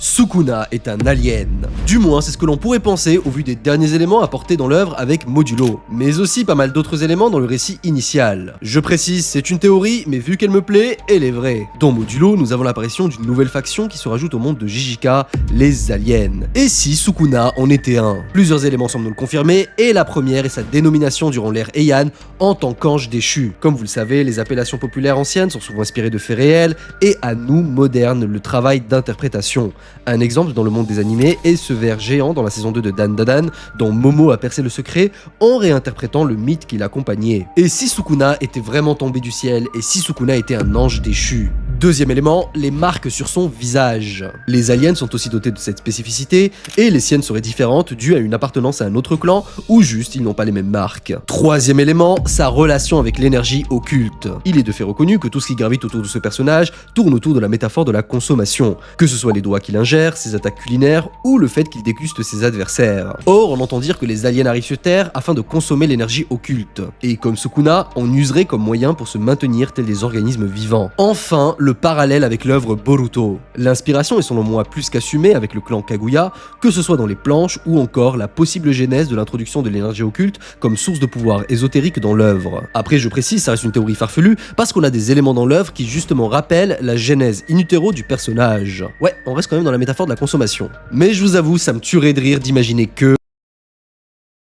Sukuna est un alien. Du moins, c'est ce que l'on pourrait penser au vu des derniers éléments apportés dans l'œuvre avec Modulo, mais aussi pas mal d'autres éléments dans le récit initial. Je précise, c'est une théorie, mais vu qu'elle me plaît, elle est vraie. Dans Modulo, nous avons l'apparition d'une nouvelle faction qui se rajoute au monde de Jijika, les aliens. Et si Sukuna en était un? Plusieurs éléments semblent nous le confirmer, et la première est sa dénomination durant l'ère Heian en tant qu'ange déchu. Comme vous le savez, les appellations populaires anciennes sont souvent inspirées de faits réels, et à nous, modernes, le travail d'interprétation. Un exemple dans le monde des animés est ce ver géant dans la saison 2 de Dandadan, dont Momo a percé le secret en réinterprétant le mythe qui l'accompagnait. Et si Sukuna était vraiment tombé du ciel, et si Sukuna était un ange déchu? Deuxième élément, les marques sur son visage. Les aliens sont aussi dotés de cette spécificité, et les siennes seraient différentes dues à une appartenance à un autre clan, ou juste ils n'ont pas les mêmes marques. Troisième élément, sa relation avec l'énergie occulte. Il est de fait reconnu que tout ce qui gravite autour de ce personnage tourne autour de la métaphore de la consommation, que ce soit les doigts qu'il ingère, ses attaques culinaires, ou le fait qu'il déguste ses adversaires. Or, on entend dire que les aliens arrivent sur Terre afin de consommer l'énergie occulte, et comme Sukuna, on userait comme moyen pour se maintenir tels des organismes vivants. Enfin, le parallèle avec l'œuvre Boruto. L'inspiration est selon moi plus qu'assumée avec le clan Kaguya, que ce soit dans les planches ou encore la possible genèse de l'introduction de l'énergie occulte comme source de pouvoir ésotérique dans l'œuvre. Après, je précise, ça reste une théorie farfelue parce qu'on a des éléments dans l'œuvre qui justement rappellent la genèse in utero du personnage. Ouais, on reste quand même dans la métaphore de la consommation. Mais je vous avoue, ça me tuerait de rire d'imaginer que